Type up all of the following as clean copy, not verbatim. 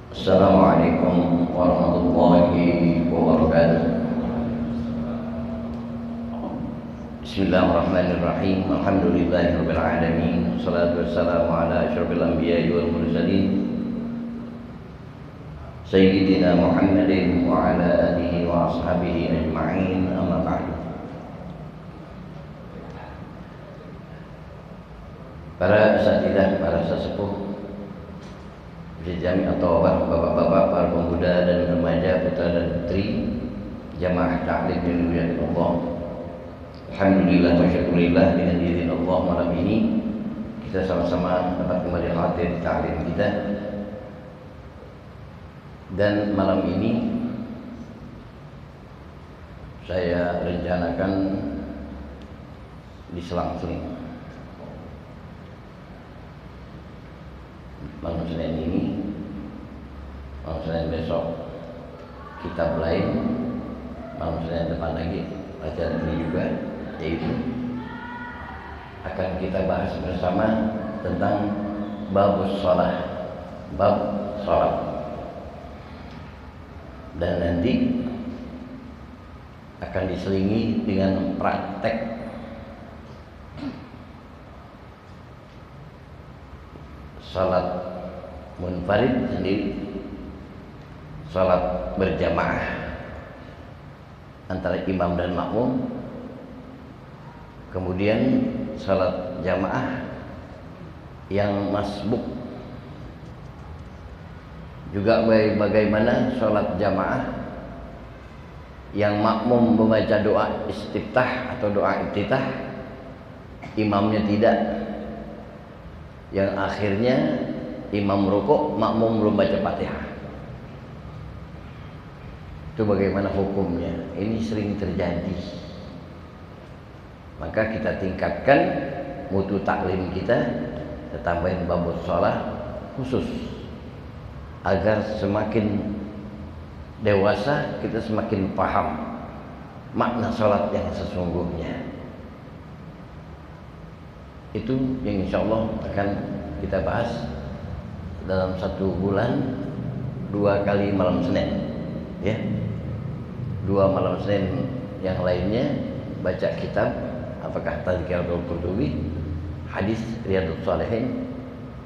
Assalamualaikum warahmatullahi wabarakatuh. Bismillahirrahmanirrahim. Alhamdulillahirabbil alamin. Wassalatu wassalamu ala asyrofil anbiya'i wal mursalin Sayyidina Muhammadin wa ala alihi wa ashabihi ajma'in. Amma ba'du. Para asatidzah, para sesepuh jami atau bapak-bapak, para pemuda dan remaja, putra dan putri jamaah taklim yang Allah. Alhamdulillah wa syukurillah, dengan izin Allah malam ini kita sama-sama dapat kembali hadir di taklim kita. Dan malam ini saya rencanakan diselang-seling. Malam Senin ini, malam Senin besok kitab lain, malam Senin depan lagi pelajaran ini juga, yaitu akan kita bahas bersama tentang bab shalah, bab shalat. Dan nanti akan diselingi dengan praktek salat munfarid sendiri, salat berjamaah antara imam dan makmum, kemudian salat jamaah yang masbuk, juga bagaimana salat jamaah yang makmum membaca doa istiftah atau doa iftitah, imamnya tidak, yang akhirnya imam rukuk, makmum belum baca Fatihah. Itu bagaimana hukumnya? Ini sering terjadi. Maka kita tingkatkan mutu taklim kita, kita tambahin bab shalah khusus agar semakin dewasa kita semakin paham makna salat yang sesungguhnya. Itu yang insya Allah akan kita bahas dalam 1 bulan 2 kali malam Senin, ya. 2 malam Senin yang lainnya baca kitab, apakah Tazkiratul Qurtubi, hadis Riyadhus Shalihin,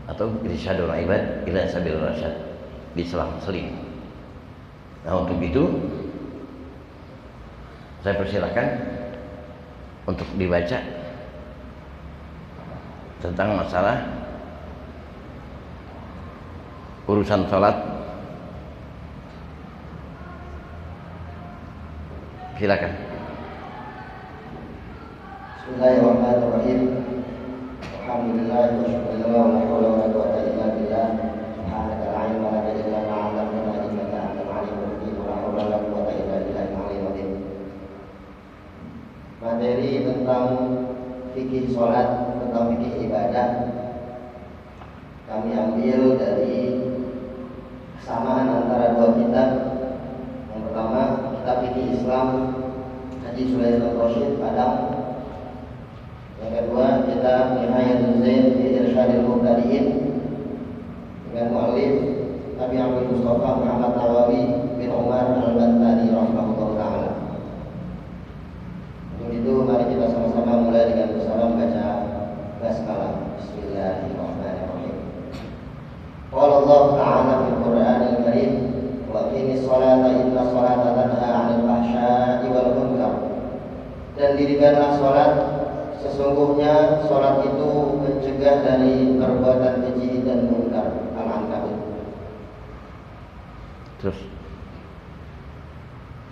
atau Irsyadul Ibad ila Sabil Rasyad, diselang-seling. Nah, untuk itu saya persilakan untuk dibaca tentang masalah urusan salat. Silakan. Bismillahirrahmanirrahim. Alhamdulillah wa syukurillah wa la haula wa la quwwata illa billah. Subhanaka la ilma lana illa ma 'allamtana innaka antal alimul hakim. Wa la haula wa la quwwata illa billahil aliyyil azim. Materi tentang fikih salat, tentang fikih ibadah, kami ambil dari kesamaan antara 2 kitab. Yang pertama, kitab fikih Islam Haji Sulaiman Rasyid Padang. Yang kedua, kitab Nihayatul Zain fi Irsyadil Muqtadiin dengan muallif Abi Abdul Mustafa Muhammad Nawawi bin Umar Al-Bantani rahimahullah ta'ala. Untuk itu mari kita sama-sama mulai dengan bersama membaca basmalah. Bismillahirrahmanirrahim. Qala Allah ta'ala fil Qur'anil Karim, wa aqimis sholata inna sholata tanha 'anil fahsya'i wal munkar. Dan dirikanlah sholat, sesungguhnya sholat itu mencegah dari perbuatan keji dan munkar. Al-Ankabut. Terus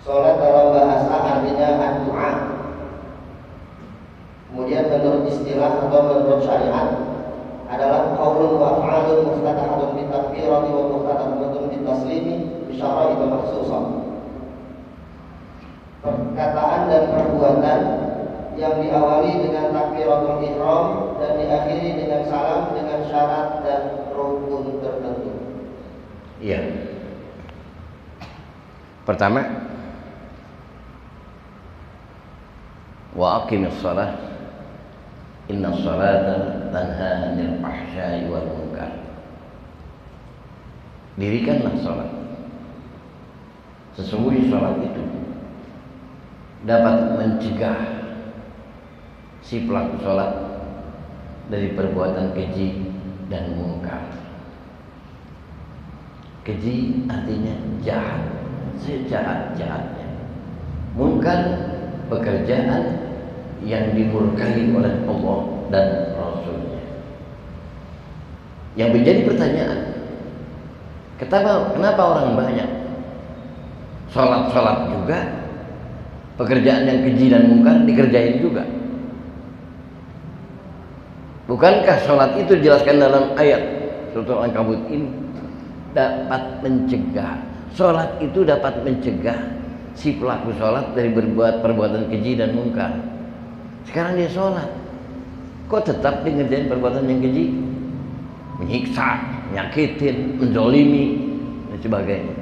sholat dalam bahasa artinya ad-du'a. Kemudian menurut istilah atau menurut syariat adalah qaulun wa af'alun muftatahatun bi takbirati wa muftatahatun bi taslimi bi syara'it makhsusah. Perkataan dan perbuatan yang diawali dengan takbiratul ihram dan diakhiri dengan salam dengan syarat dan rukun tertentu. iya. Pertama, wa aqimis shalah inna sholata tanha 'anil fahsya'i wal munkar. Dirikanlah sholat. Sesungguhnya sholat itu dapat mencegah si pelaku sholat dari perbuatan keji dan mungkar. Keji artinya jahat, sejahat-jahatnya. Mungkar pekerjaan yang dimurkai oleh Allah dan Rasulnya. Yang menjadi pertanyaan, kenapa orang banyak sholat juga, pekerjaan yang keji dan mungkar dikerjain juga? Bukankah sholat itu dijelaskan dalam ayat surat Al-Ankabut ini dapat mencegah? Sholat itu dapat mencegah si pelaku sholat dari berbuat perbuatan keji dan mungkar. Sekarang dia sholat, kok tetap dia ngerjain perbuatan yang keji, menyiksa, nyakitin, menzolimi dan sebagainya.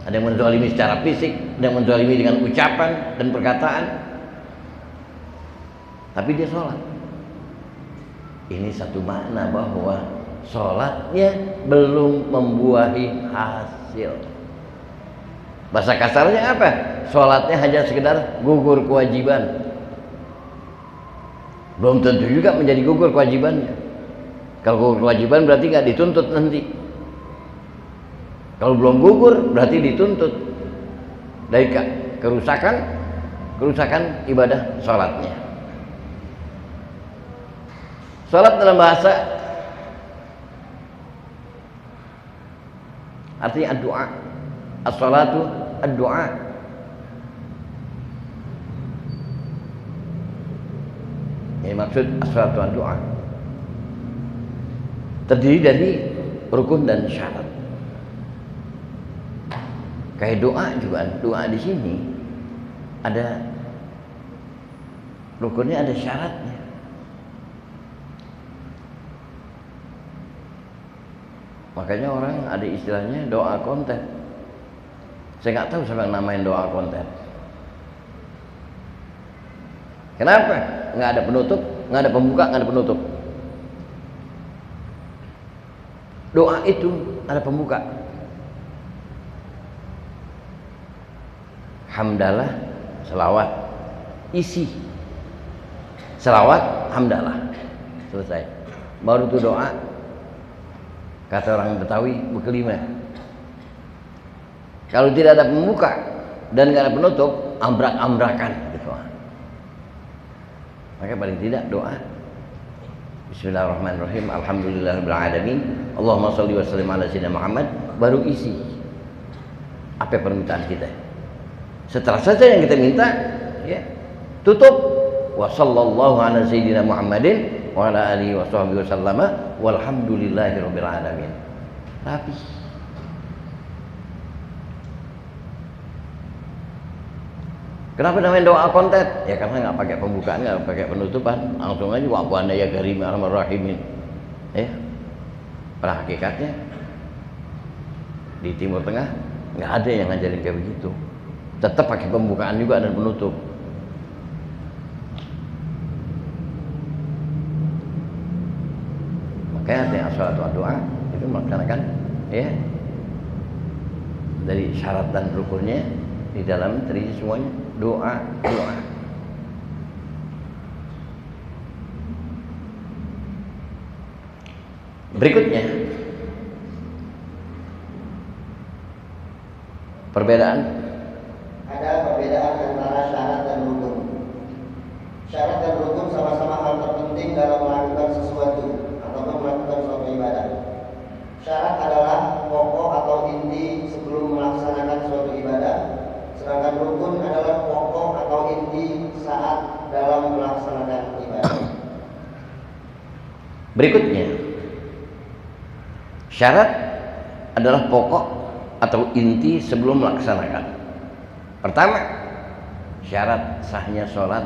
Ada yang menzolimi secara fisik, ada yang menzolimi dengan ucapan dan perkataan, tapi dia sholat. Ini satu makna bahwa sholatnya belum membuahi hasil. Bahasa kasarnya apa? Sholatnya hanya sekedar gugur kewajiban. Belum tentu juga menjadi gugur kewajibannya. Kalau gugur kewajiban berarti nggak dituntut nanti. Kalau belum gugur berarti dituntut dari kerusakan ibadah sholatnya. Sholat dalam bahasa artinya doa. As-salatu ad-du'a. Ini maksud as-salatu ad-du'a. Terdiri dari rukun dan syarat. Kayak doa juga, doa di sini ada rukunnya, ada syaratnya. Makanya orang ada istilahnya doa konten. Saya nggak tahu siapa yang namain doa konten. Kenapa? Nggak ada penutup, nggak ada pembuka, nggak ada penutup. Doa itu ada pembuka. Hamdalah, selawat, isi. Selawat, hamdalah, selesai. Baru itu doa. Kata orang Betawi, berkelima. Kalau tidak ada pembuka dan nggak ada penutup, ambrak-ambrakan gitu. Maka paling tidak doa Bismillahirrahmanirrahim, Alhamdulillahirabbil alamin, Allahumma shalli wa sallim ala sayyidina Muhammad, baru isi apa permintaan kita. Setelah saja yang kita minta, ya, tutup wa sallallahu ala sayyidina Muhammadin wa ala alihi wa sahbihi wasallama walhamdulillahirabbil alamin. Rapi. Kenapa namanya doa konten? Ya karena nggak pakai pembukaan, nggak pakai penutupan, langsung aja wa anda ya karim arhamar rahimin. Ya, pada hakikatnya di Timur Tengah nggak ada yang ngajarin kayak begitu. Tetap pakai pembukaan juga dan penutup. Makanya ada as-salatu ad-du'a itu melaksanakan, ya, dari syarat dan rukunnya di dalam terisi semuanya doa. Berikutnya ada perbedaan antara syarat dan rukun. Syarat dan rukun sama-sama hal terpenting dalam melakukan sesuatu ataupun melakukan suatu ibadah. Syarat adalah pokok atau inti sebelum melaksanakan suatu ibadah, sedangkan rukun adalah pokok atau inti saat dalam melaksanakan ibadah. Berikutnya, syarat adalah pokok atau inti sebelum melaksanakan. Pertama, syarat sahnya sholat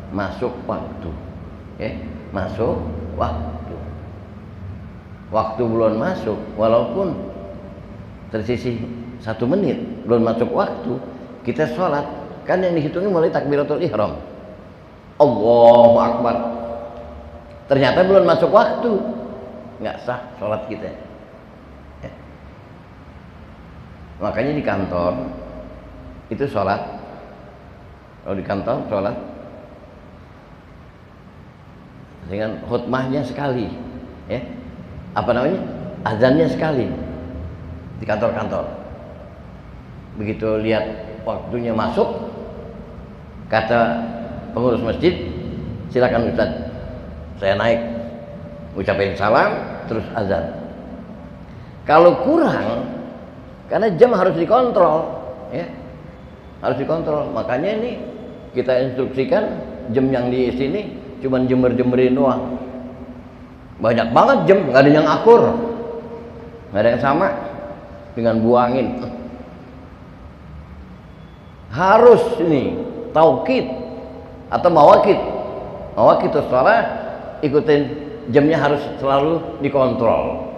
masuk waktu, ya, masuk waktu. Waktu belum masuk, walaupun tersisih 1 menit belum masuk waktu, kita sholat, kan yang dihitungnya mulai takbiratul ihram, Allahu Akbar. Ternyata belum masuk waktu, nggak sah sholat kita. Makanya di kantor itu sholat, kalau di kantor sholat dengan khutbahnya sekali, ya, apa namanya, azannya sekali di kantor-kantor. Begitu lihat waktunya masuk, kata pengurus masjid, silakan Ustaz, saya naik, ucapin salam, terus azan. Kalau kurang, karena jam harus dikontrol, ya, harus dikontrol. Makanya ini kita instruksikan jam yang di sini cuman jember-jemberin doang. Banyak banget jam, nggak ada yang akur, nggak ada yang sama dengan buangin. Harus ini taukid atau mawakid sholat, ikutin jamnya, harus selalu dikontrol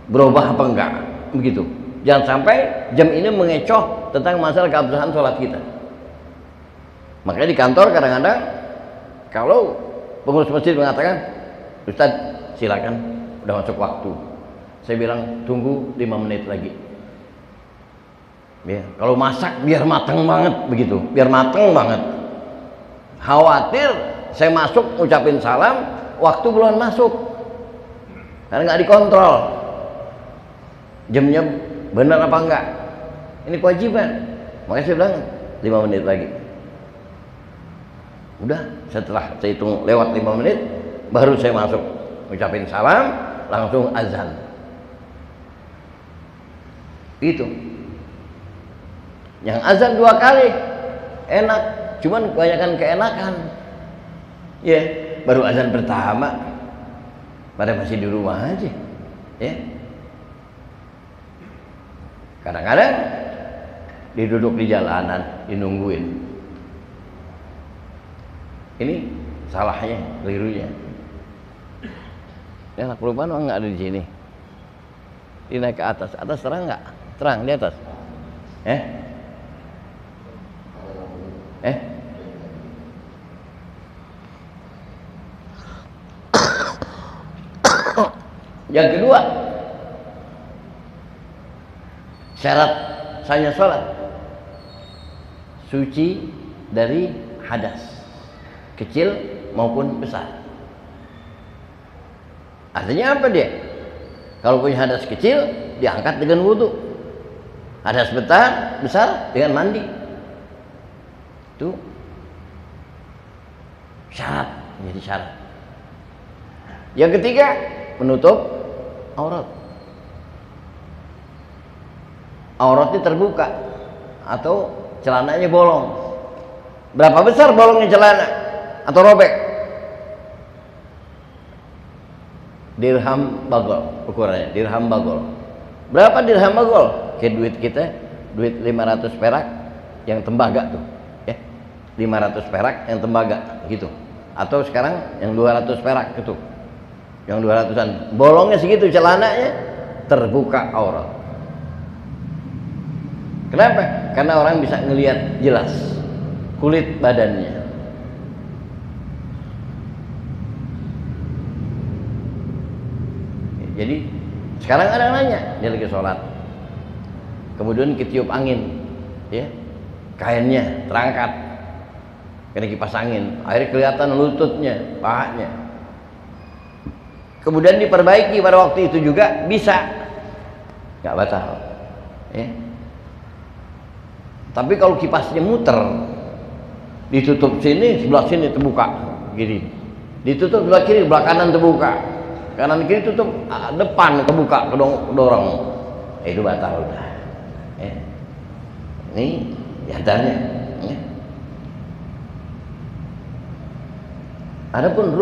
berubah apa enggak, begitu. Jangan sampai jam ini mengecoh tentang masalah keabsahan sholat kita. Makanya di kantor kadang-kadang kalau pengurus masjid mengatakan, Ustaz silakan, udah masuk waktu, saya bilang tunggu 5 menit lagi. Ya, kalau masak biar matang banget, begitu, biar matang banget. Khawatir saya masuk ucapin salam, waktu belum masuk, karena nggak dikontrol jamnya benar apa enggak. Ini kewajiban. Makanya saya bilang 5 menit lagi. Udah, setelah saya hitung lewat 5 menit, baru saya masuk ucapin salam, langsung azan. Itu yang azan 2 kali enak, cuman kebanyakan keenakan, ya, baru azan pertama pada masih di rumah aja, ya. Kadang-kadang diduduk di jalanan, dinungguin. Ini salahnya, kelirunya. Ini anak perubahan nggak ada di sini. Ini naik ke atas, terang nggak? Terang di atas. Yang kedua, syarat sahnya sholat suci dari hadas kecil maupun besar. Artinya apa dia? Kalau punya hadas kecil diangkat dengan wudhu, hadas besar dengan mandi. Itu syarat, menjadi syarat. Yang ketiga, menutup aurat. Auratnya terbuka atau celananya bolong. Berapa besar bolongnya celana atau robek? Dirham bagol ukurannya, dirham bagol. Berapa dirham bagol? Kayak duit kita, duit 500 perak yang tembaga tuh, ya. 500 perak yang tembaga gitu. Atau sekarang yang 200 perak gitu. Yang 200-an. Bolongnya segitu celananya, terbuka aurat. Kenapa? Karena orang bisa ngelihat jelas kulit badannya. Jadi sekarang ada yang nanya, dia lagi sholat, kemudian ketiup angin, ya, kainnya terangkat, kena kipas angin, akhirnya kelihatan lututnya, pahanya. Kemudian diperbaiki pada waktu itu juga bisa, nggak batal, ya. Tapi kalau kipasnya muter, ditutup sini, sebelah sini terbuka, gini, ditutup sebelah kiri, sebelah kanan terbuka, kanan kiri tutup, depan kebuka, kedorong, itu batal udah. Ya. Ini diantaranya. Ya. Adapun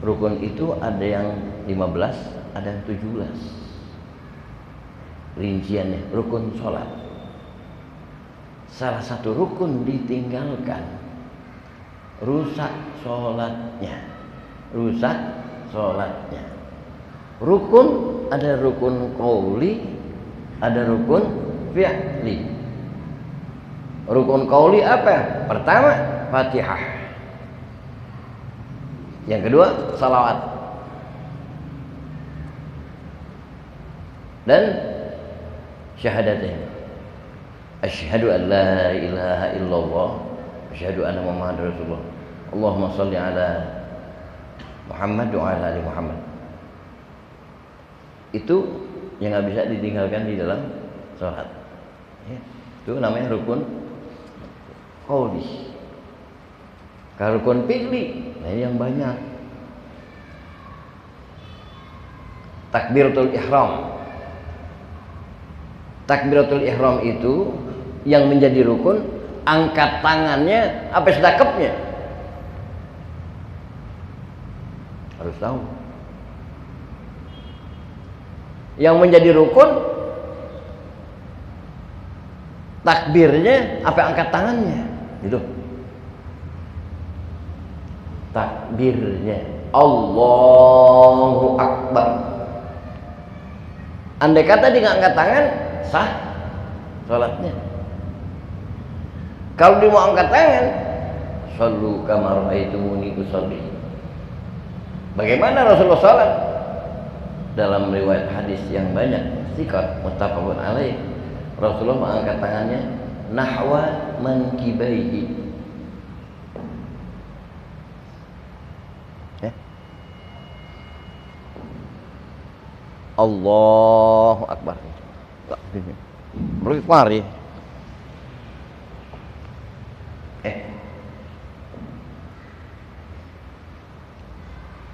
rukun itu ada yang 15, ada yang 17. Rinciannya, rukun sholat. Salah satu rukun ditinggalkan, rusak sholatnya. Rukun ada rukun qauli, ada rukun fi'li. Rukun qauli apa? Pertama, Fatihah. Yang kedua, salawat. Dan syahadatain. Asyhadu an la ilaha illallah, asyhadu anna Muhammadar Rasulullah. Allahumma shalli ala Muhammad wa ala ali Muhammad. Itu yang nggak bisa ditinggalkan di dalam sholat. Ya, itu namanya rukun qauli. Kalau rukun fi'li, nah ini yang banyak. Takbiratul ihram. Takbiratul ihram itu yang menjadi rukun, angkat tangannya apa sedekapnya. Harus tahu. Yang menjadi rukun takbirnya apa angkat tangannya, gitu. Takbirnya Allahu Akbar. Andai kata dia nggak angkat tangan, sah sholatnya. Kalau dia mau angkat tangan, shallu kama ra'aitumuni usolli. Bagaimana Rasulullah sholat? Dalam riwayat hadis yang banyak, thiqat muttafaqun alaih, Rasulullah mengangkat tangannya nahwa mankibaihi. Ya. Allahu Akbar. Pergi kemari.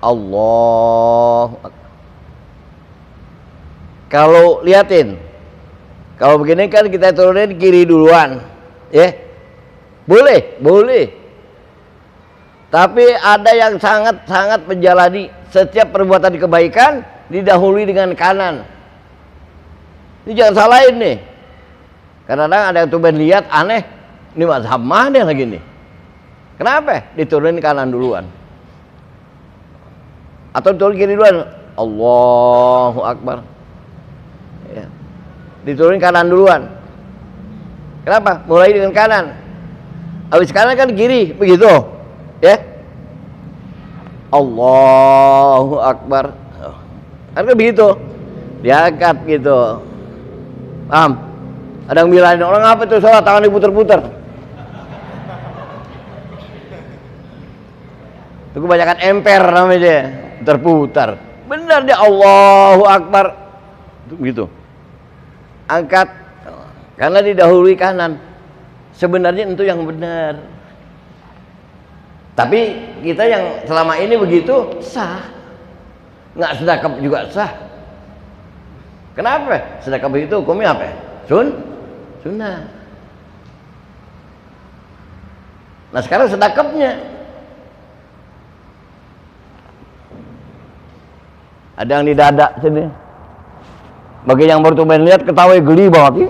Allahu Akbar. Kalau liatin, kalau begini kan kita turunin kiri duluan, ya, boleh. Tapi ada yang sangat menjalani setiap perbuatan kebaikan didahului dengan kanan. Ini jangan salahin nih. Kadang-kadang ada yang tuh lihat aneh, ini mazhab mana lagi nih? Kenapa? Diturunin kanan duluan. Atau turun kiri duluan, Allahu Akbar. Ya. Diturunin kanan duluan. Kenapa? Mulai dengan kanan. Habis kanan kan kiri, begitu. Ya. Allahu Akbar. Kan begitu. Diangkat gitu. Paham? Ada yang bilang, orang apa tuh sholat tangan diputer-puter? Itu kebanyakan emper namanya dia. Putar-putar. Benar dia Allahu Akbar. Begitu. Angkat karena didahului kanan. Sebenarnya itu yang benar. Tapi kita yang selama ini begitu sah. Nggak sedekap juga sah. Kenapa? Sedekap itu hukumnya apa? Sunnah. Nah sekarang sedekapnya ada yang di dada sini. Bagi yang baru tuh lihat ketawa geli banget.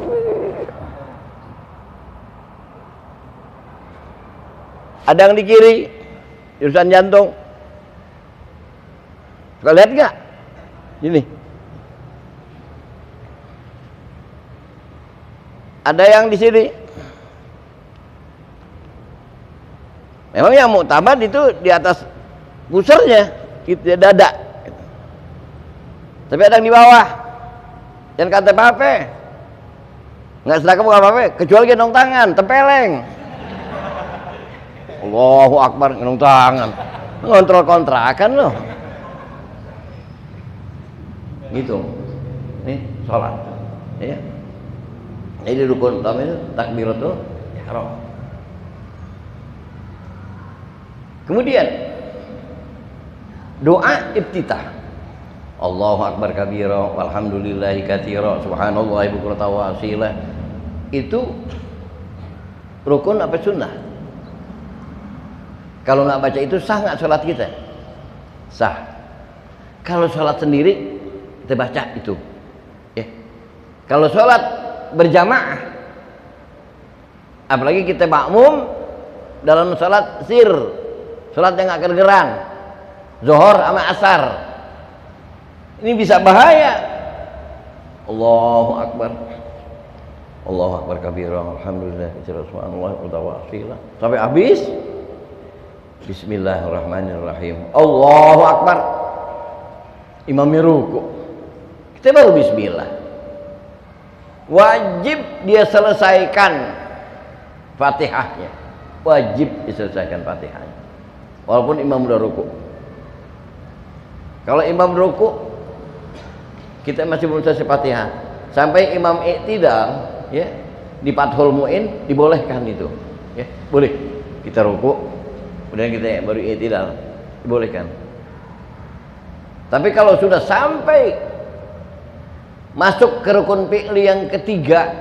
Ada yang di kiri, jurusan jantung. Suka lihat nggak? Ini. Ada yang di sini. Memang yang muktamad itu di atas pusernya, gitu, dada. Tapi ada yang di bawah. Jangan kata apa-apa. Nggak sedekah bukan apa-apa, kecuali gendong tangan, tempeleng. Allahu Akbar, gendong tangan. Ngontrol kontrakan loh. Gitu. Nih, sholat. Ya. Ini rukun utama itu takbiratul ihram. Kemudian doa iftitah. Allahu Akbar kabira walhamdulillahi katsira subhanallahi bukratan wa asila. Itu rukun apa sunnah? Kalau nggak baca itu sah nggak sholat kita? Sah. Kalau sholat sendiri kita baca itu. Ya. Kalau sholat berjamaah, apalagi kita makmum dalam sholat sir, sholat yang nggak kedengeran, zuhur sama asar. Ini bisa bahaya. Allahu Akbar. Allahu Akbar kabira alhamdulillah subhanallah wa ta'ala sampai habis. Bismillahirrahmanirrahim. Allahu Akbar. Imamnya ruku. Kita baru bismillah. wajib dia selesaikan Fatihahnya, wajib diselesaikan Fatihahnya walaupun imam udah ruku. Kalau imam ruku kita masih belum selesai Fatihah, sampai imam i'tidal ya, di Fathul Mu'in dibolehkan itu ya, boleh kita ruku kemudian kita baru i'tidal, dibolehkan. Tapi kalau sudah sampai masuk ke rukun fi'li yang ketiga,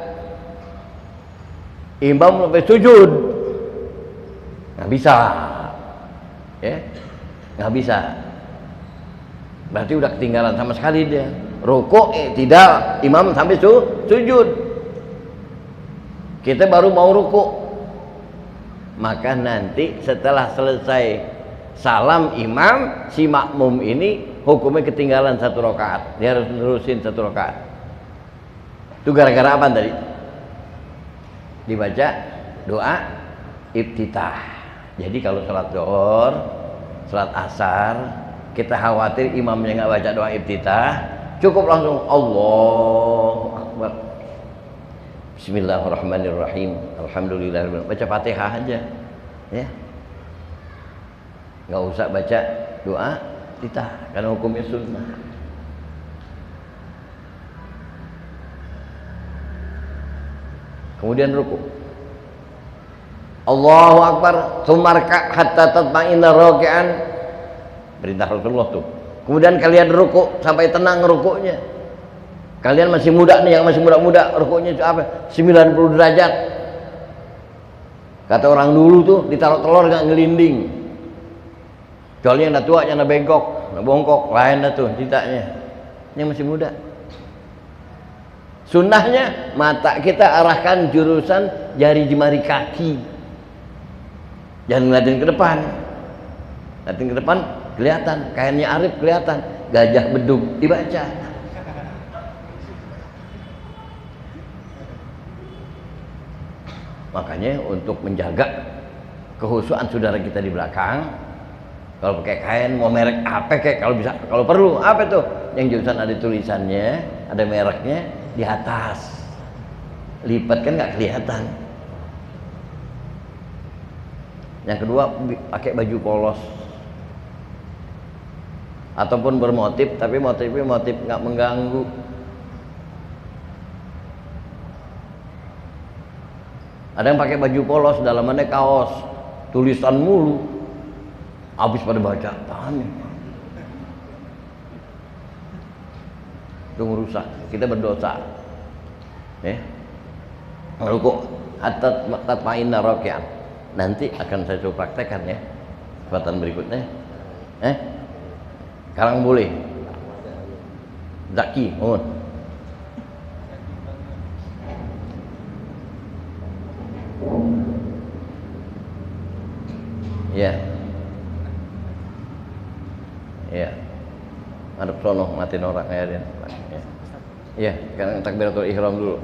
imam sampai sujud, nggak bisa ya, nggak bisa, berarti udah ketinggalan sama sekali dia. Ruku tidak, imam sampai sujud, kita baru mau ruku, maka nanti setelah selesai salam imam, si makmum ini hukumnya ketinggalan 1 rakaat, dia harus nerusin 1 rakaat. Itu gara-gara apa tadi? Dibaca doa iftitah. Jadi kalau salat zuhur, salat asar, kita khawatir imamnya nggak baca doa iftitah, cukup langsung Allahu Akbar, Bismillahirrahmanirrahim, Alhamdulillahirrahmanirrahim, baca Fatihah aja ya, nggak usah baca doa iftitah karena hukumnya sunnah. Kemudian ruku, Allahu Akbar, sumarka hatta tatma'inna raki'an, perintah Rasulullah tuh. Kemudian kalian ruku sampai tenang rukunya. Kalian masih muda nih, yang masih muda-muda, rukunya itu apa? 90 derajat. Kata orang dulu tuh, ditaruh telur nggak ngelinding. Kecuali yang udah tua, yang udah bengkok, udah bongkok, lain dah tuh ceritanya. Yang masih muda. Sunnahnya mata kita arahkan jurusan jari jemari kaki, jangan ngeliatin ke depan. Ngeliatin ke depan kelihatan, kainnya Arif kelihatan, gajah bedug dibaca. Makanya untuk menjaga kehusuan saudara kita di belakang, kalau pakai kain mau merek apa kayak, kalau bisa, kalau perlu apa tuh yang jurusan ada tulisannya, ada mereknya di atas, lipat kan nggak kelihatan. Yang kedua, pakai baju polos ataupun bermotif, tapi motifnya motif nggak mengganggu. Ada yang pakai baju polos, dalamannya kaos, tulisan mulu, habis pada baca, panik. Itu merusak, kita berdosa ya. Ruku hatta tatma'inna raki'an, nanti akan saya coba praktekkan ya kesempatan berikutnya. Sekarang boleh Zaki, mohon. Ya ya, hadap sono, matiin orang ya dia. Ya, sekarang takbiratul ihram dulu.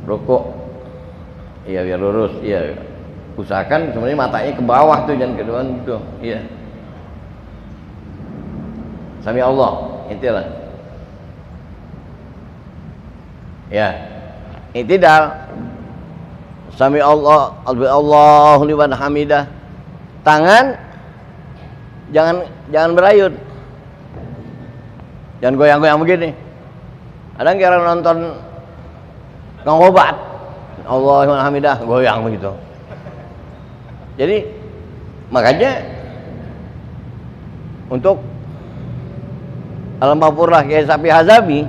Rukuk, iya biar lurus, iya. Usahakan sebenarnya matanya ke bawah tuh, jangan ke depan gitu. Iya. Sami Allah, itulah. Ya, i'tidal. Sami Allah, Allahu liman hamidah. Tangan jangan berayun, jangan goyang-goyang begini. Ada yang kira nonton ngobat, Allahu liman hamidah, goyang begitu. Jadi makanya untuk Al-Mahfurlah Kiai Sapi Hazabi,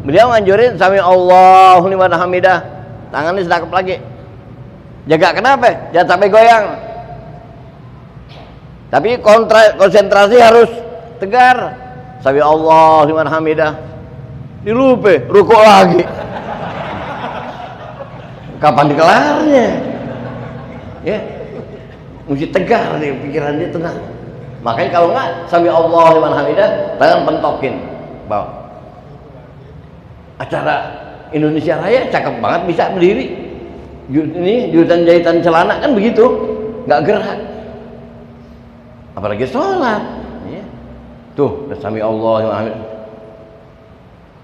beliau nganjurin sami Allahu liman hamidah, tangannya sedekap lagi. Jaga kenapa? Jangan sampai goyang. Tapi konsentrasi harus tegar. Sami Allahu liman hamidah. Dilupe, rukuk lagi. Kapan dikelarnya? Ya. Mesti tegar nih, pikiran dia tenang. Makanya kalau enggak sami Allahu liman hamidah, tangan pentokin bawah. Acara Indonesia Raya cakep banget bisa berdiri. Ini jurusan jahitan celana kan begitu, nggak gerak. Apalagi sholat ya. Tuh sami Allah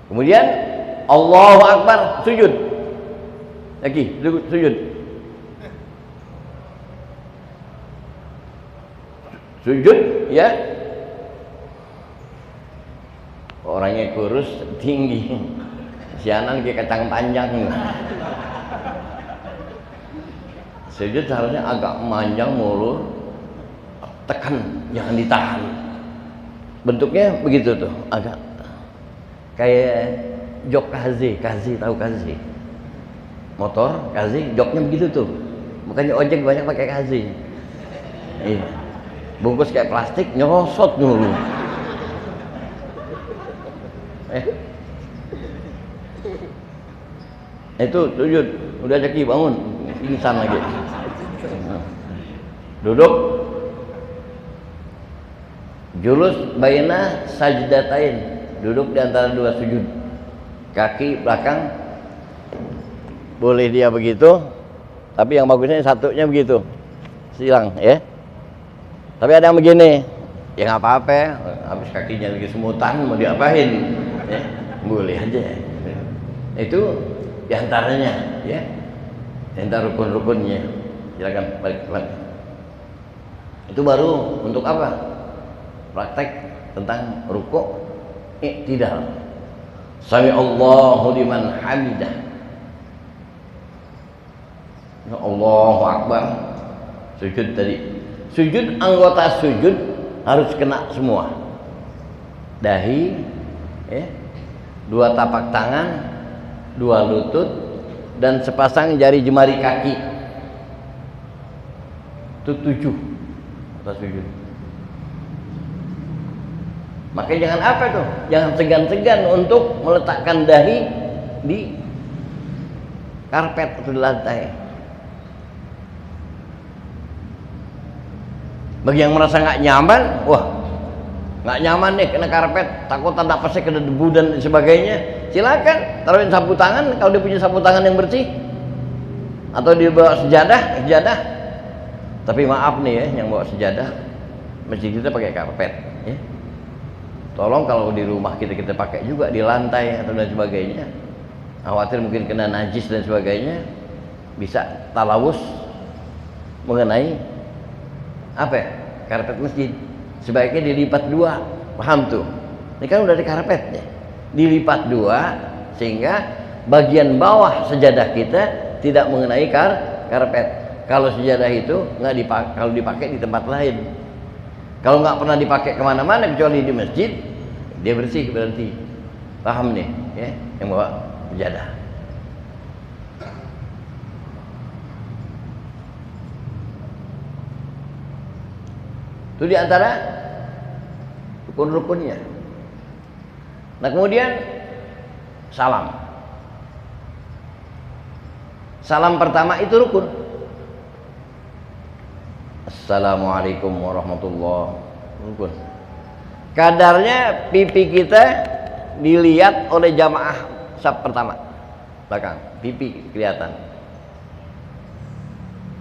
Kemudian Allahu Akbar, sujud. Lagi, sujud. Sujud, ya. Orangnya kurus, tinggi. Sianan kayak kacang panjang. Sujud harusnya agak manjang, mulur, tekan, jangan ditahan. Bentuknya begitu tuh, agak kayak jok kazi tahu kazi? Motor kazi, joknya begitu tuh. Makanya ojek banyak pakai kazi. Iya. Bungkus kayak plastik, nyosot dulu. Itu sujud, udah Jaki bangun, pingsan lagi. Duduk. Julus baina sajdatain, duduk di antara dua sujud. Kaki belakang boleh dia begitu, tapi yang bagusnya satunya begitu. Silang ya. Tapi ada yang begini, ya nggak apa-apa, habis kakinya lagi semutan mau diapain? Ya, boleh aja. Itu diantaranya, ya. Diantara rukun-rukunnya. Silakan balik. Itu baru untuk apa? Praktek tentang rukuk, i'tidal. Sami Allahu liman hamidah. Ya Allahu Akbar. Sujud tadi. Sujud, anggota sujud harus kena semua. Dahi, ya, dua tapak tangan, dua lutut, dan sepasang jari jemari kaki. Itu 7 atas sujud. Makanya jangan apa tuh? Jangan segan-segan untuk meletakkan dahi di karpet atau di lantai. Bagi yang merasa nggak nyaman, wah nggak nyaman nih kena karpet, takut ada napasnya kena debu dan sebagainya, silakan taruhin sapu tangan kalau dia punya sapu tangan yang bersih, atau dia bawa sejadah. Tapi maaf nih ya, yang bawa sejadah, masjid kita pakai karpet, ya. Tolong kalau di rumah kita pakai juga di lantai atau dan sebagainya. Khawatir mungkin kena najis dan sebagainya, bisa talawus mengenai apa ya? Karpet masjid. Sebaiknya dilipat 2, paham tuh? Ini kan udah ada karpetnya, dilipat 2 sehingga bagian bawah sejadah kita tidak mengenai karpet. Kalau sejadah itu nggak dipakai, kalau dipakai di tempat lain. Kalau nggak pernah dipakai kemana-mana kecuali di masjid, dia bersih berarti. Paham nih, ya? Yang bawa sejadah. Itu diantara rukun-rukunnya. Nah kemudian salam. Salam pertama itu rukun. Assalamualaikum warahmatullahi wabarakatuh. Kadarnya pipi kita dilihat oleh jamaah saf pertama belakang, pipi kelihatan.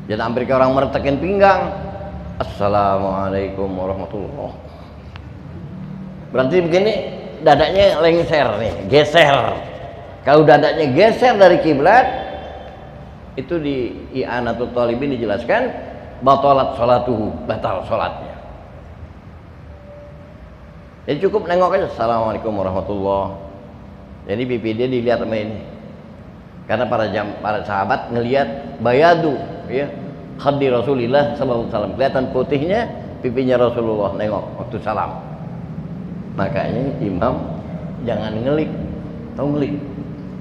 Jangan sampai orang meretakin pinggang. Assalamualaikum warahmatullahi wabarakatuh. Berarti begini, dadanya lengser nih, geser. Kalau dadanya geser dari kiblat, itu di I'anatul Thalibin dijelaskan batalat sholatuhu, batal sholatnya. Jadi cukup nengok aja, Assalamualaikum warahmatullahi. Jadi pipi dia dilihat sama ini. Karena para sahabat ngelihat bayadu, ya, khaddi Rasulillah sallallahu alaihi wasallam, kelihatan putihnya pipinya Rasulullah nengok waktu salam. Makanya imam jangan ngelik, tahu ngelik?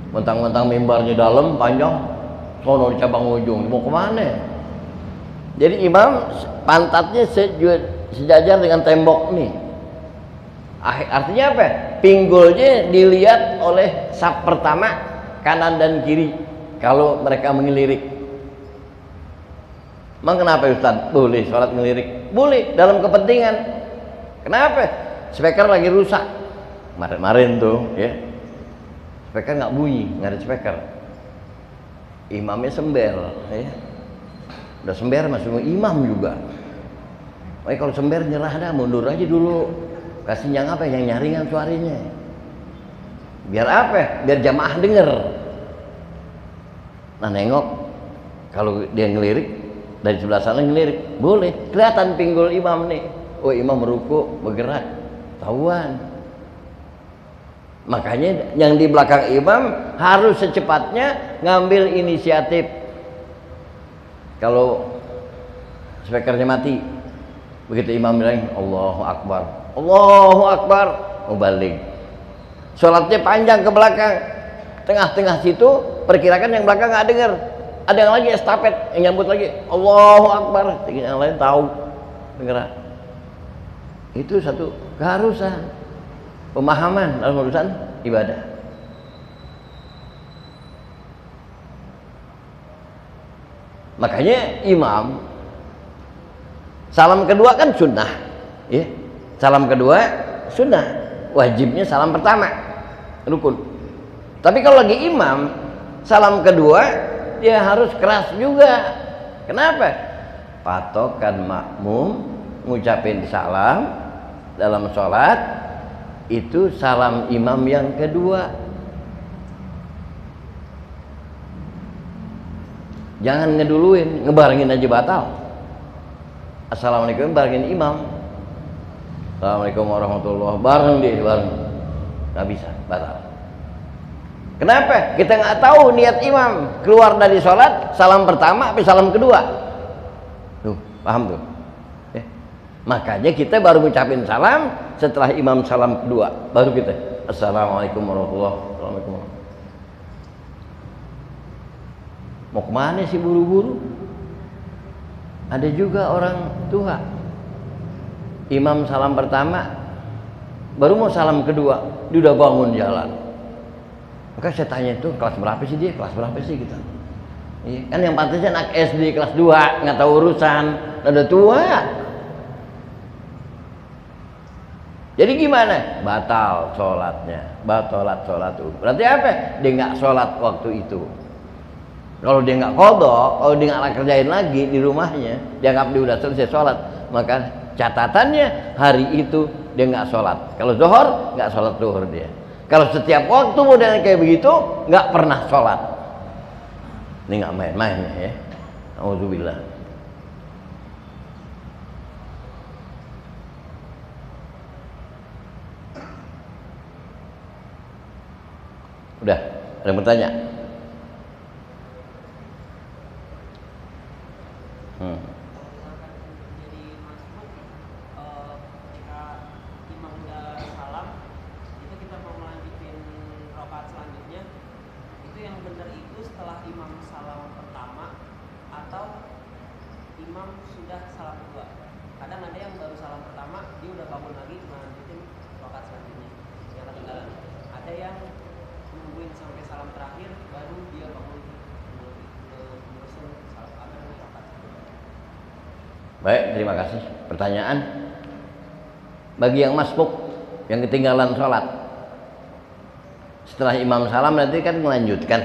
Mentang-mentang mimbarnya dalam panjang, sono di cabang ujung, mau kemana? Jadi imam pantatnya sejajar dengan tembok nih. Artinya apa? Pinggulnya dilihat oleh saf pertama kanan dan kiri kalau mereka mengelirik. Emang kenapa Ustaz? Boleh sholat ngelirik? Boleh, dalam kepentingan. Kenapa? Speaker lagi rusak. Kemarin tuh, ya. Speaker nggak bunyi, nggak ada speaker. Imamnya sember, ya. Udah sember masuk imam juga. Kalau sember nyerah dah, mundur aja dulu. Kasih yang apa? Yang nyaringan suaranya. Biar apa? Biar jamaah denger. Nah nengok, kalau dia ngelirik dari sebelah sana ngelirik, boleh kelihatan pinggul imam nih. Oh imam ruku bergerak, tahuan. Makanya yang di belakang imam harus secepatnya ngambil inisiatif. Kalau speakernya mati, begitu imam bilang Allahu Akbar, Allahu Akbar, mau balik. Sholatnya panjang ke belakang, tengah-tengah situ perkirakan yang belakang nggak dengar. Ada yang lagi estafet, yang nyambut lagi Allahu Akbar, yang lain tahu dengar. Itu satu keharusan pemahaman dalam urusan ibadah. Makanya imam salam kedua kan sunnah, ya. Salam kedua sunnah, wajibnya salam pertama rukun. Tapi kalau lagi imam salam kedua dia harus keras juga. Kenapa? Patokan makmum ngucapin salam dalam sholat itu salam imam yang kedua. Jangan ngeduluin, ngebarengin aja batal. Assalamualaikum barengin imam. Assalamualaikum warahmatullahi bareng dia bareng. Nggak bisa, batal. Kenapa? Kita nggak tahu niat imam keluar dari sholat salam pertama atau salam kedua. Tuh, paham tuh? Ya. Makanya kita baru ngucapin salam setelah imam salam kedua, baru kita Assalamualaikum warahmatullahi wabarakatuh. Mau kemana sih buru-buru? Ada juga orang tua imam salam pertama baru mau salam kedua, dia udah bangun jalan. Maka saya tanya itu kelas berapa sih dia? Kelas berapa sih kita? Iya, kan yang pantasnya anak SD kelas 2 nggak tahu urusan, udah tua. Jadi gimana? Batal sholatnya, batalat sholat. Berarti apa? Dia nggak sholat waktu itu. Kalau dia nggak qadha, kalau dia nggak kerjain lagi di rumahnya, dianggap dia udah selesai sholat, maka catatannya hari itu dia nggak sholat. Kalau zuhur nggak sholat zuhur dia. Kalau setiap waktu modelnya kayak begitu, nggak pernah sholat. Ini nggak main-main ya. Auzubillah. Udah, ada yang bertanya? Baik, terima kasih. Pertanyaan bagi yang masbuk, yang ketinggalan sholat setelah imam salam nanti kan melanjutkan.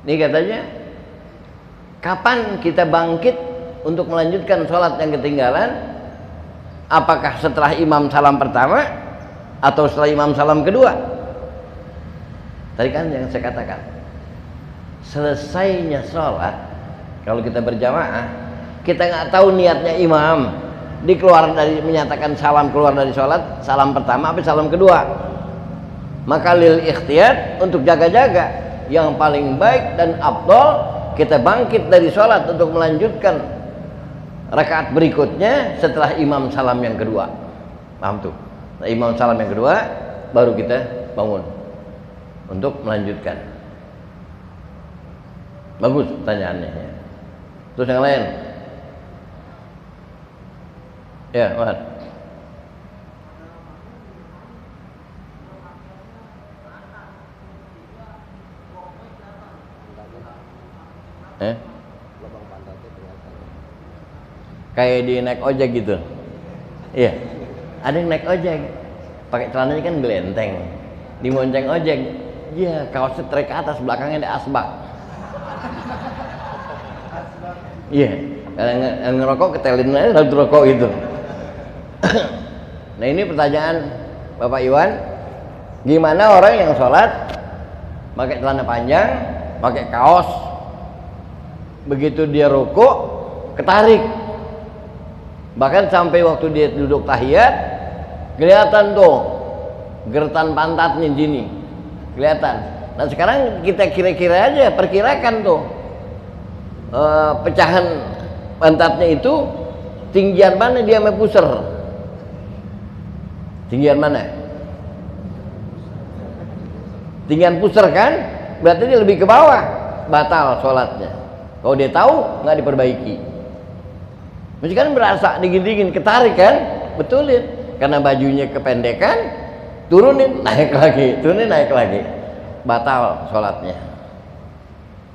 Ini katanya kapan kita bangkit untuk melanjutkan sholat yang ketinggalan? Apakah setelah imam salam pertama atau setelah imam salam kedua? Tadi kan yang saya katakan, selesainya sholat kalau kita berjamaah, kita nggak tahu niatnya imam, dikeluar dari menyatakan salam keluar dari sholat, salam pertama apa salam kedua. Maka lil ikhtiyat untuk jaga-jaga, yang paling baik dan afdol kita bangkit dari sholat untuk melanjutkan rakaat berikutnya setelah imam salam yang kedua. Paham tuh? Nah, imam salam yang kedua baru kita bangun untuk melanjutkan. Bagus pertanyaannya. Terus yang lain? Ya, Mat. Kayak di naik ojek gitu. Iya. Ada yang naik ojek, pakai celananya kan gelenteng, dimonceng ojek. Iya, kaosnya trek ke atas, belakangnya ada asbak. Iya. Yang ngerokok ketelin aja lalu rokok gitu. Nah ini pertanyaan Bapak Iwan, Gimana orang yang sholat pakai celana panjang, pakai kaos, begitu dia rukuk ketarik, bahkan sampai waktu dia duduk tahiyat kelihatan tuh gertan pantatnya gini kelihatan. Nah sekarang kita kira-kira aja, perkirakan tuh pecahan pantatnya itu tinggian mana dia sama pusar, tinggian mana? Tinggian pusar kan, berarti dia lebih ke bawah, batal sholatnya. Kalau dia tahu nggak diperbaiki. Mesti kan berasa dingin-dingin, ketarik kan, betulin. Karena bajunya kependekan, turunin, naik lagi, turunin, naik lagi, batal sholatnya.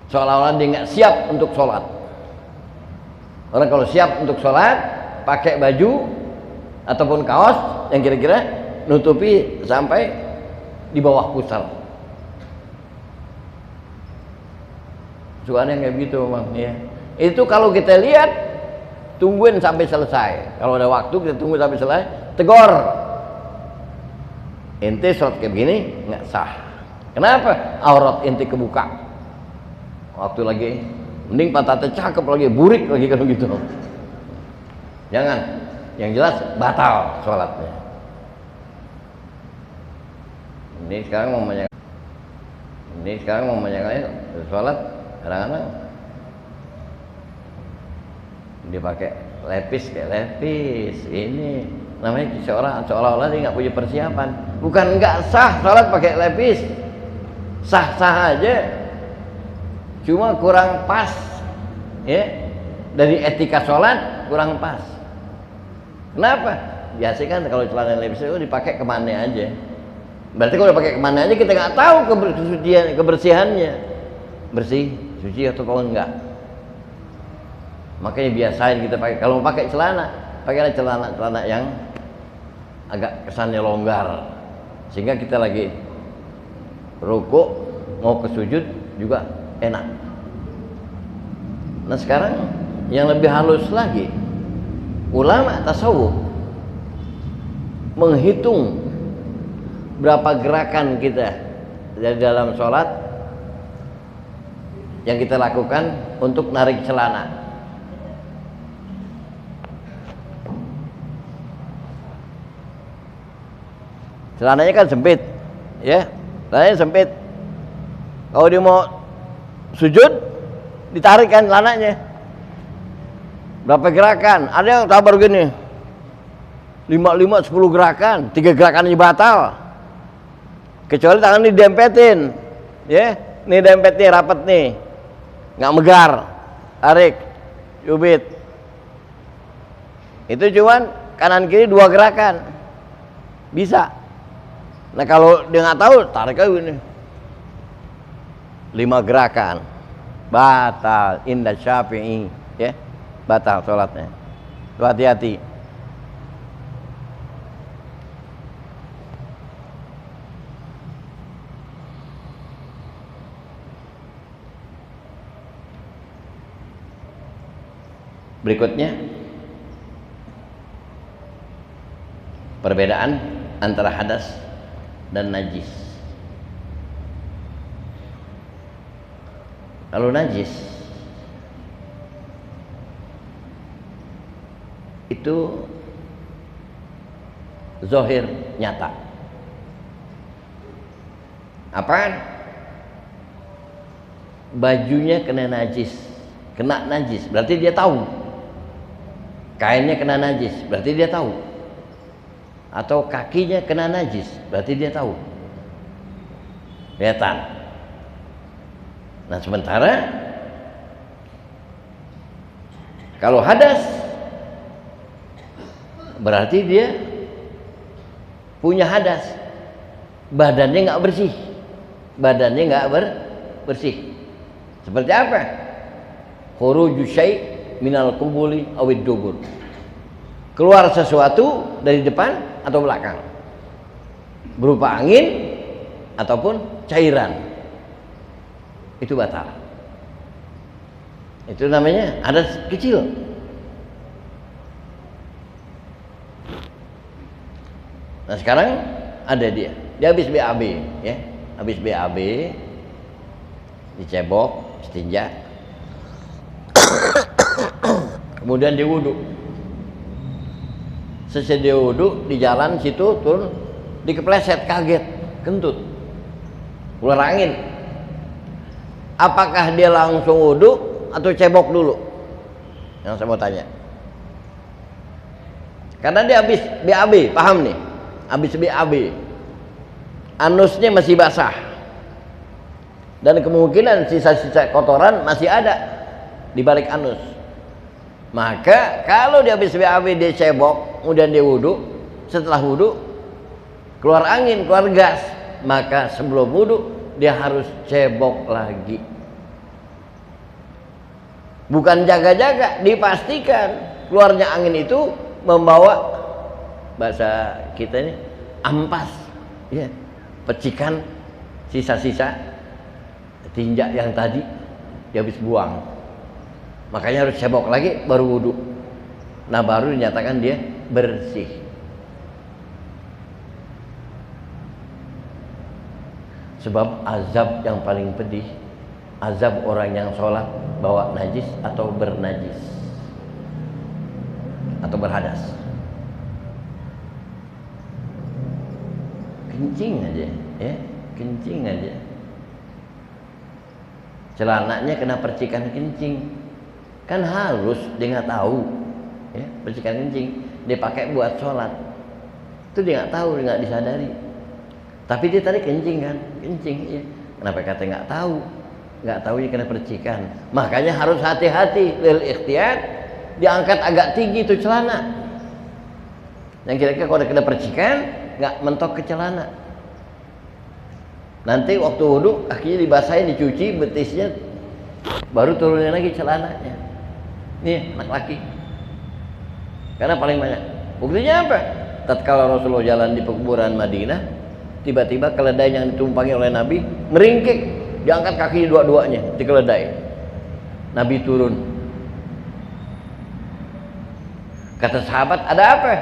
Seolah-olah dia nggak siap untuk sholat. Orang kalau siap untuk sholat, pakai baju ataupun kaos yang kira-kira nutupi sampai di bawah pusar. Soalnya kayak begitu Bang ya. Itu kalau kita lihat tungguin sampai selesai. Kalau ada waktu kita tunggu sampai selesai, tegur. Ente sholat kayak begini nggak sah. Kenapa? Aurat ente kebuka. Waktu lagi mending pantatnya cakep lagi, burik lagi kalau gitu. Jangan. Yang jelas batal sholatnya. Ini sekarang mau menyanyikan sholat. Kadang-kadang dia pakai lepis, kayak lepis ini namanya seolah-olah dia nggak punya persiapan. Bukan nggak sah sholat pakai lepis, sah-sah aja, cuma kurang pas ya, dari etika sholat kurang pas. Kenapa? Biasanya kan kalau celana lepis itu dipakai kemana aja. Berarti kalau dipakai kemana aja kita nggak tahu kebersihannya, bersih, suci atau kalau enggak. Makanya biasain kita pakai, kalau mau pakai celana, pakailah celana yang agak kesannya longgar, sehingga kita lagi rukuk mau ke sujud juga enak. Nah sekarang yang lebih halus lagi, ulama tasawuf menghitung berapa gerakan kita dari dalam sholat yang kita lakukan untuk narik celana. Celananya kan sempit, ya, celananya sempit. Kalau dia mau sujud, ditarik kan celananya. Berapa gerakan? Ada yang sabar gini, 5, 10 gerakan, 3 gerakan aja batal. Kecuali tangan ini dempetin, ya, nih dempet nih, rapet nih. Nggak megar, tarik, cubit. Itu cuman kanan kiri 2 gerakan, bisa. Nah kalau dia nggak tahu, tarik aja ini 5 gerakan, batal. Indah Syafi'i, ya, batal sholatnya. Tuh hati-hati. Berikutnya, perbedaan antara hadas dan najis. Kalau najis itu zahir, nyata. Apaan? Bajunya kena najis, berarti dia tahu. Kainnya kena najis, berarti dia tahu. Atau kakinya kena najis, berarti dia tahu. Kelihatan. Nah sementara kalau hadas, berarti dia punya hadas, badannya nggak bersih, bersih. Seperti apa? Khuruju syai' minal qubuli awid dubur, keluar sesuatu dari depan atau belakang, berupa angin ataupun cairan, itu batal. Itu namanya hadas kecil. Nah sekarang ada dia dia habis BAB ya, habis BAB dicebok, istinja, kemudian dia wudu. Sesudah wudu di jalan situ turun, dikepleset, kaget, kentut, keluar angin. Apakah dia langsung wudu atau cebok dulu? Yang saya mau tanya. Karena dia habis BAB, paham nih? Habis BAB, anusnya masih basah, dan kemungkinan sisa-sisa kotoran masih ada di balik anus. Maka kalau dia habis BAB dia cebok, kemudian dia wudu, setelah wudu keluar angin, keluar gas, maka sebelum wudu dia harus cebok lagi. Bukan jaga-jaga, dipastikan keluarnya angin itu membawa, bahasa kita ini, ampas ya, pecikan sisa-sisa tinja yang tadi dia habis buang. Makanya harus cebok lagi baru wudu. Nah baru dinyatakan dia bersih. Sebab azab yang paling pedih, azab orang yang sholat bawa najis atau bernajis atau berhadas. Kencing aja ya, kencing aja, celananya kena percikan kencing, kan halus, dia nggak tahu ya, percikan kencing dia pakai buat sholat, itu dia nggak tahu, dia nggak disadari, tapi dia tadi kencing kan, kencing ya. Kenapa kata nggak tahu? Nggak tahu ya kena percikan. Makanya harus hati-hati, lil ikhtiyar, diangkat agak tinggi itu celana, yang kira-kira kalau kena percikan nggak mentok ke celana. Nanti waktu wudu akhirnya dibasahin, dicuci betisnya, baru turunin lagi celananya. Nih anak laki, karena paling banyak. Buktinya apa? Tatkala Rasulullah jalan di pekuburan Madinah, tiba-tiba keledai yang ditumpangi oleh Nabi meringkik, diangkat kakinya dua-duanya di keledai. Nabi turun. Kata sahabat, ada apa?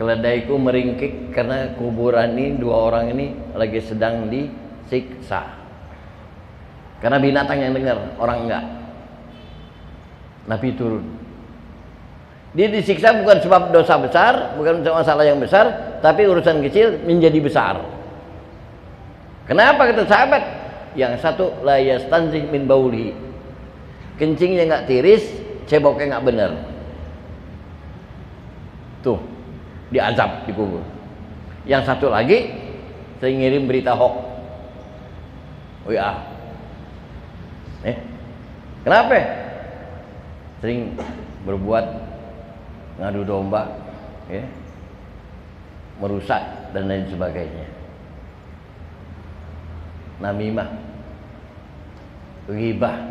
Keledaiku meringkik karena kuburan ini, dua orang ini lagi sedang disiksa. Karena binatang yang dengar, orang enggak. Nabi turun. Dia disiksa bukan sebab dosa besar, bukan masalah yang besar, tapi urusan kecil menjadi besar. Kenapa kata sahabat? Yang satu, la yastanzih min bauli, kencingnya nggak tiris, ceboknya nggak benar. Tuh, diazab di kubur. Yang satu lagi sering ngirim berita hoax. Oh ya, kenapa? Sering berbuat ngadu domba, ya, merusak dan lain sebagainya. Namimah, ghibah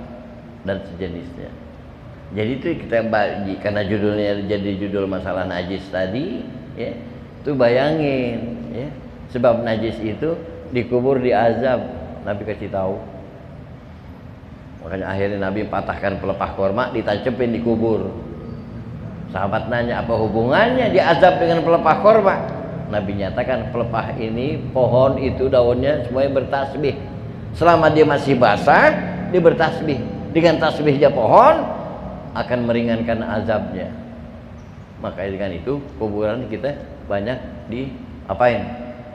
dan sejenisnya. Jadi itu kita bagi, karena judulnya jadi judul masalah najis tadi, ya, itu bayangin, ya, sebab najis itu dikubur diazab, Nabi kasih tahu. Makanya akhirnya Nabi patahkan pelepah korma, ditancapin di kubur. Sahabat nanya, apa hubungannya diazab dengan pelepah korma? Nabi nyatakan, pelepah ini, pohon itu daunnya semuanya bertasbih. Selama dia masih basah, dia bertasbih. Dengan tasbihnya pohon akan meringankan azabnya. Maka dengan itu kuburan kita banyak di apain?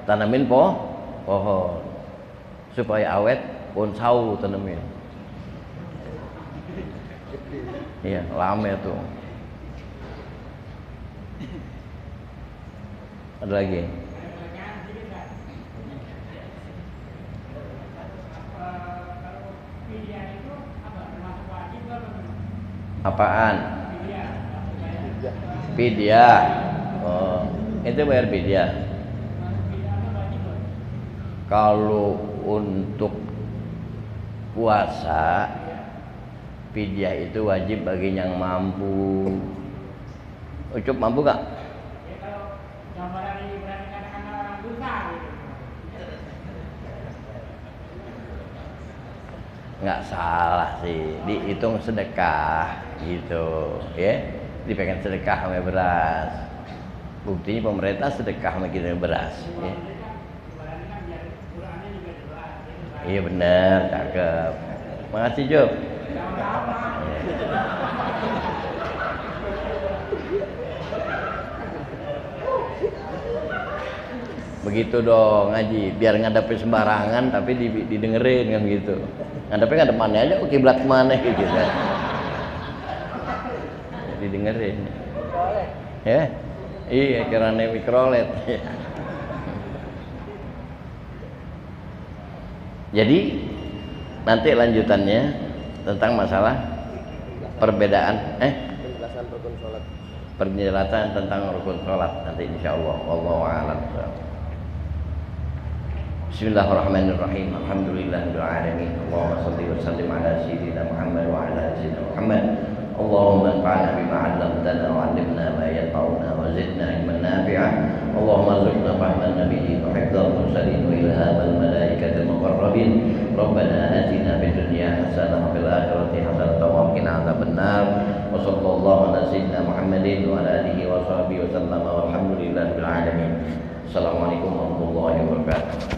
Tanamin pohon supaya awet, pohon sawu tanamin. Iya, lama tuh. Ada lagi? Apaan? Fidyah. Oh, itu bayar fidyah. Kalau untuk puasa, fidyah itu wajib bagi yang mampu. Ucup mampu gak? Nggak salah sih, dihitung sedekah gitu ya, dipengen sedekah sama beras. Buktinya pemerintah sedekah makin beras. Ya. Iya benar, cakep. Makasih Job. Begitu dong ngaji, biar ngadepin sembarangan tapi didengerin kan gitu. Ngadepin ngadep mana aja, kiblat kemana gitu kan. Didengerin. Ya. Iya, kirane mikrolet. Jadi nanti lanjutannya tentang masalah perbedaan penjelasan rukun sholat. Penjelasan tentang rukun sholat nanti insyaallah. Wallahu a'lam. Bismillahirrahmanirrahim. Alhamdulillahirabbil alamin. Allahumma shalli wa sallim ala sayyidina Muhammad wa ala ali sayyidina Muhammad. Allahumma anfa'na bima 'allamtana wa 'allimna ma yanfa'una wa zidna ilman nafi'a. Allahumma arzuqna fahman nabiyyin wa hifdzal mursalin wa ilhamal malaikatil muqarrabin. Rabbana atina fid dunya hasanah wa fil akhirati hasanah wa qina adzabannar. Wa sallallahu ala sayyidina Muhammadin wa ala alihi wa sahbihi wa sallama walhamdulillahi rabbil alamin. Assalamualaikum warahmatullahi wabarakatuh.